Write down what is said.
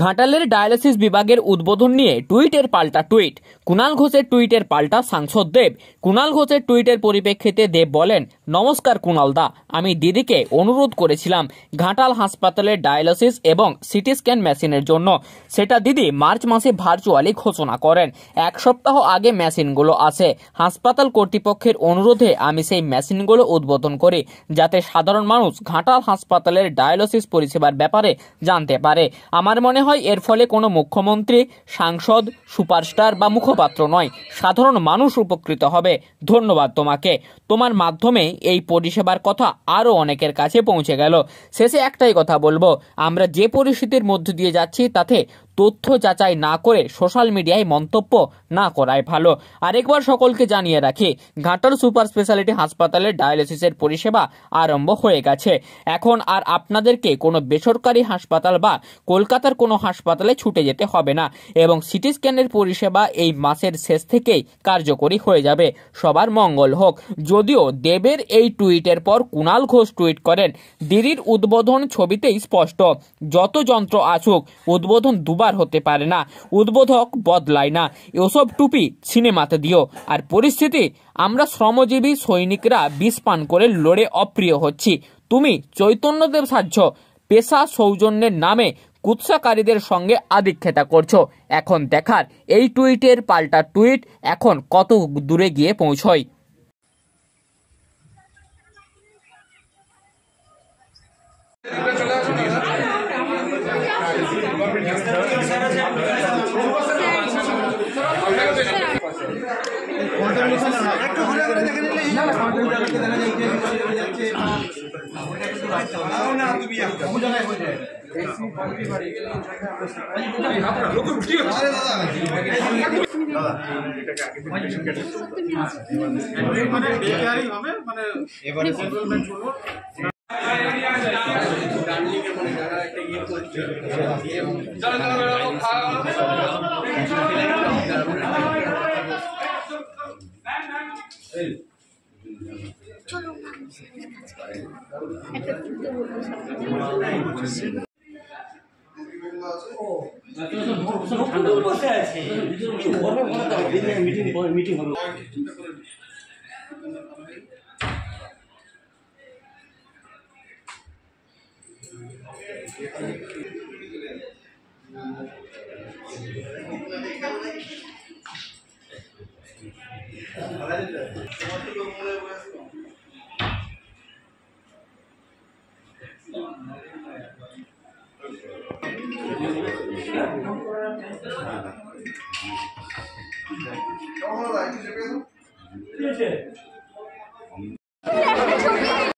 ঘাটালের ডায়ালিসিস বিভাগের উদ্বোধন নিয়ে টুইটের পাল্টা টুইট। কুণাল ঘোষের টুইটের পাল্টা সাংসদ দেব। কুণাল ঘোষের টুইটের পরিপ্রেক্ষিতে দেব বলেন, নমস্কার কুণাল দা, আমি দিদিকে অনুরোধ করেছিলাম ঘাটাল হাসপাতালের ডায়ালিসিস এবং সিটি স্ক্যান মেশিনের জন্য। সেটা দিদি মার্চ মাসে ভার্চুয়ালি ঘোষণা করেন। এক সপ্তাহ আগে মেশিনগুলো আসে। হাসপাতাল কর্তৃপক্ষের অনুরোধে আমি সেই মেশিনগুলো উদ্বোধন করি, যাতে সাধারণ মানুষ ঘাটাল হাসপাতালের ডায়ালিসিস পরিষেবার ব্যাপারে জানতে পারে। আমার মনে হয় এর ফলে কোনো মুখ্যমন্ত্রী, সাংসদ, সুপারস্টার বা মুখপাত্র নয়, সাধারণ মানুষ উপকৃত হবে। ধন্যবাদ তোমাকে। তোমার মাধ্যমে এই পরিষেবার কথা আরও অনেকের কাছে পৌঁছে গেল। শেষে একটাই কথা বলবো, আমরা যে পরিস্থিতির মধ্য দিয়ে যাচ্ছি তাতে তথ্য যাচাই না করে সোশ্যাল মিডিয়ায় মন্তব্য না করাই ভালো। আরেকবার সকলকে জানিয়ে রাখি, ঘাটাল সুপার স্পেশালিটি হাসপাতালে ডায়ালিসিসের পরিষেবা আরম্ভ হয়ে গেছে। এখন আর আপনাদেরকে কোনো বেসরকারি হাসপাতাল বা কলকাতার কোনো হাসপাতালে ছুটে যেতে হবে না এবং সিটি স্ক্যানের পরিষেবা এই মাসের শেষ থেকেই কার্যকরী হয়ে যাবে। সবার মঙ্গল হোক। যদিও দেবের এই টুইটের পর কুণাল ঘোষ টুইট করেন, দিদির উদ্বোধন ছবিতেই স্পষ্ট, যত যন্ত্র আসুক উদ্বোধন দুবার হতে পারে না, উদ্বোধক বদলায় না। এসব টুপি সিনেমাতে দিও। আর পরিস্থিতি, আমরা শ্রমজীবী সৈনিকরা বিষ পান করে লড়ে অপ্রিয় হচ্ছি। তুমি চৈতন্যদেব সাজছ, পেশা সৌজন্যের নামে কুৎসাকারীদের সঙ্গে আদিক্ষেতা করছো। এখন দেখার এই টুইটের পাল্টা টুইট এখন কত দূরে গিয়ে পৌঁছয়। ¿Cómo